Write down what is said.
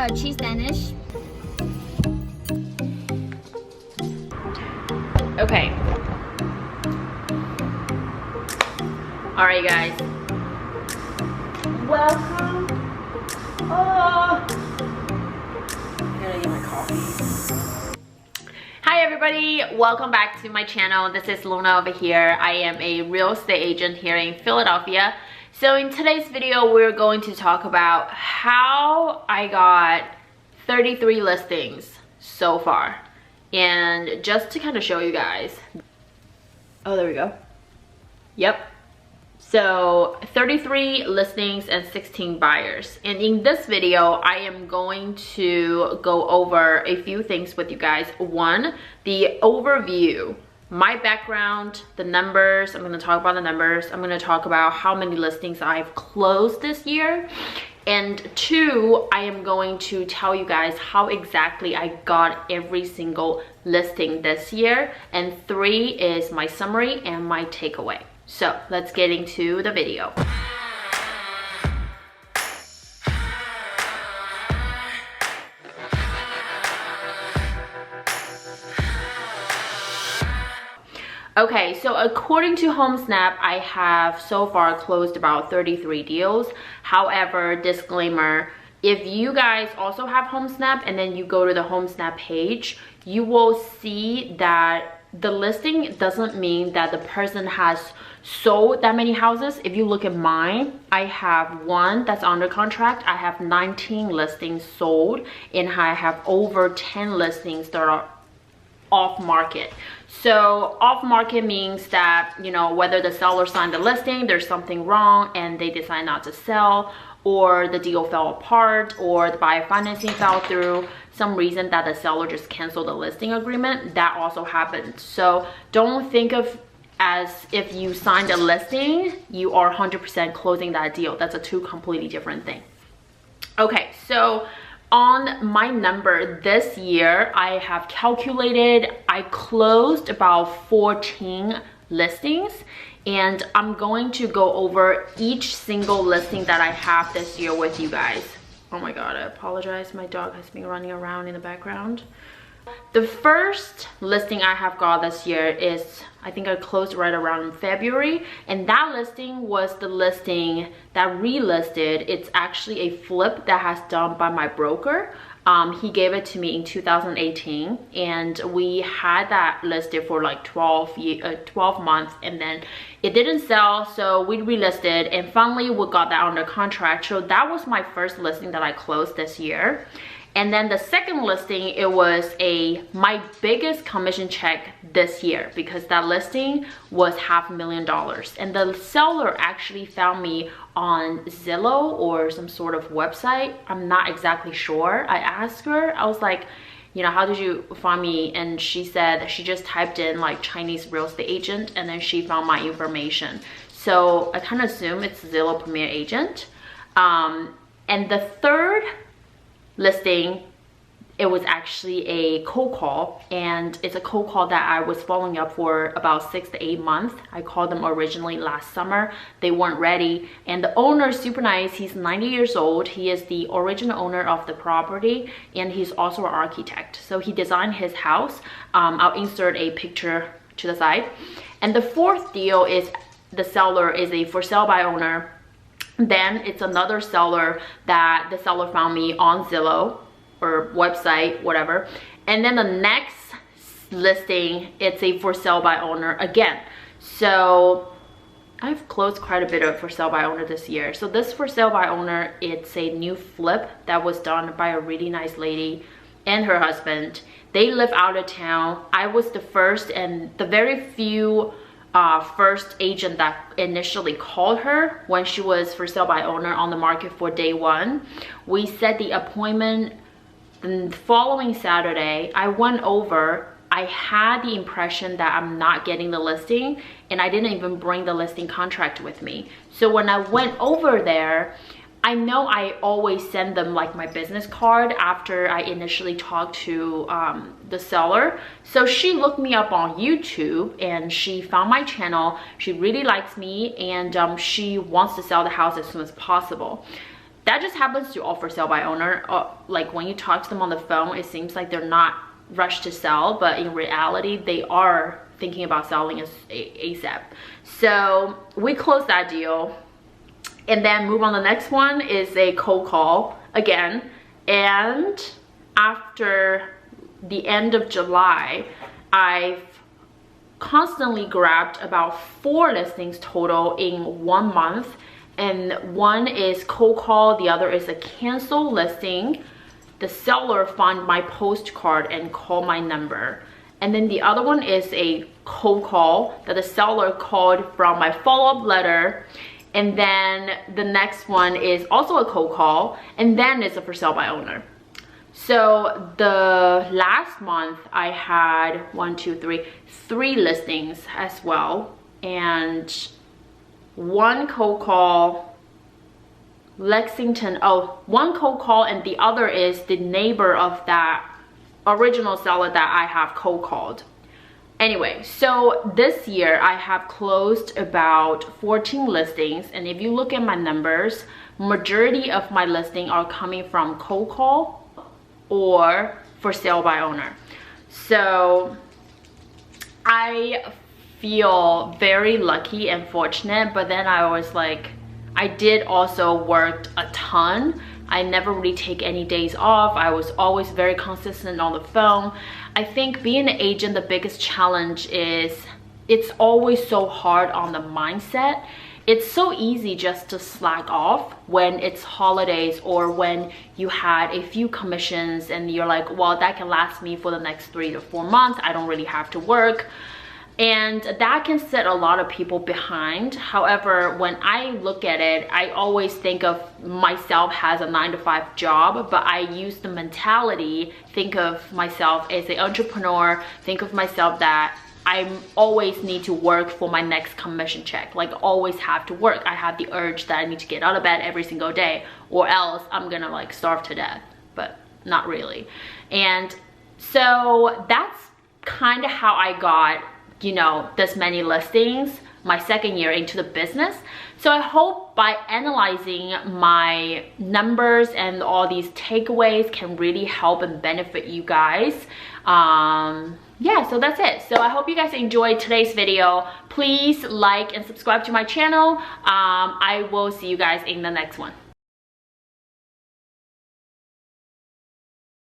cheese Danish. Okay. Alright, guys. Welcome. Oh. I gotta get my coffee. Hi everybody, welcome back to my channel. This is Luna over here. I am a real estate agent here in Philadelphia. So in today's video, we're going to talk about how I got 33 listings so far. And just to kind of show you guys. Oh, there we go. Yep. So 33 listings and 16 buyers. And in this video, I am going to go over a few things with you guys. One, the overview, my background, the numbers. I'm going to talk about the numbers. I'm going to talk about how many listings I've closed this year. And two, I am going to tell you guys how exactly I got every single listing this year. And three is my summary and my takeaway. So let's get into the video. Okay, so according to HomeSnap, I have so far closed about 33 deals. However, disclaimer, if you guys also have HomeSnap and then you go to the HomeSnap page, you will see that the listing doesn't mean that the person has sold that many houses. If you look at mine, I have one that's under contract. I have 19 listings sold, and I have over 10 listings that are off market. So off market means that, you know, whether the seller signed the listing, there's something wrong and they decide not to sell, or the deal fell apart, or the buyer financing fell through, some reason that the seller just canceled the listing agreement. That also happened. So don't think of as if you signed a listing, you are 100% closing that deal. That's a two completely different thing. Okay, so on my number this year, I have calculated, I closed about 14 listings, and I'm going to go over each single listing that I have this year with you guys. Oh my God, I apologize. My dog has been running around in the background. The first listing I have got this year is, I think I closed right around February, and that listing was the listing that relisted. It's actually a flip that has done by my broker. He gave it to me in 2018, and we had that listed for like 12 months, and then it didn't sell, so we relisted, and finally we got that under contract. So that was my first listing that I closed this year. And then the second listing, it was my biggest commission check this year, because that listing was $500,000. And the seller actually found me on Zillow or some sort of website. I'm not exactly sure. I asked her, I was like, you know, how did you find me? And she said she just typed in like Chinese real estate agent, and then she found my information. So I kind of assume it's Zillow Premier Agent. And the third listing, it was actually a cold call, and it's a cold call that I was following up for about 6 to 8 months. I called them originally last summer. They weren't ready, and the owner is super nice. He's 90 years old. He is the original owner of the property, and he's also an architect. So he designed his house. I'll insert a picture to the side. And the fourth deal is the seller is a for sale by owner. Then it's another seller that the seller found me on Zillow or website, whatever. And then the next listing, it's a for sale by owner again. So I've closed quite a bit of for sale by owner this year. So this for sale by owner, it's a new flip that was done by a really nice lady and her husband. They live out of town. I was the first and the very few first agent that initially called her when she was for sale by owner on the market for day one. We set the appointment the following Saturday. I went over. I had the impression that I'm not getting the listing, and I didn't even bring the listing contract with me. So when I went over there, I know I always send them like my business card after I initially talked to the seller. So she looked me up on YouTube and she found my channel. She really likes me, and she wants to sell the house as soon as possible. that just happens to all for sale by owner. Like when you talk to them on the phone, it seems like they're not rushed to sell, but in reality they are thinking about selling ASAP. So we closed that deal, and then move on. The next one is a cold call again, and after the end of July, I've constantly grabbed about 4 listings total in 1 month, and one is cold call, the other is a cancel listing. The seller found my postcard and called my number, and then the other one is a cold call that the seller called from my follow-up letter, and then the next one is also a cold call, and then it's a for sale by owner. So the last month I had 3 listings as well, and one cold call, Lexington, one cold call, and the other is the neighbor of that original seller that I have cold called. Anyway, so this year I have closed about 14 listings, and if you look at my numbers, majority of my listings are coming from cold call or for sale by owner. So I feel very lucky and fortunate, but then I was like, I did also work a ton. I never really take any days off. I was always very consistent on the phone. I think being an agent, the biggest challenge is it's always so hard on the mindset. It's so easy just to slack off when it's holidays or when you had a few commissions and you're like, well, that can last me for the next 3 to 4 months. I don't really have to work. And that can set a lot of people behind. However, when I look at it, I always think of myself as a 9-to-5 job, but I use the mentality, think of myself as an entrepreneur, think of myself that I always need to work for my next commission check. Like, always have to work. I have the urge that I need to get out of bed every single day, or else I'm gonna like starve to death, but not really. And so that's kind of how I got, you know, this many listings my second year into the business. So I hope by analyzing my numbers and all these takeaways can really help and benefit you guys. Yeah, so that's it. So I hope you guys enjoyed today's video. Please like and subscribe to my channel. I will see you guys in the next one.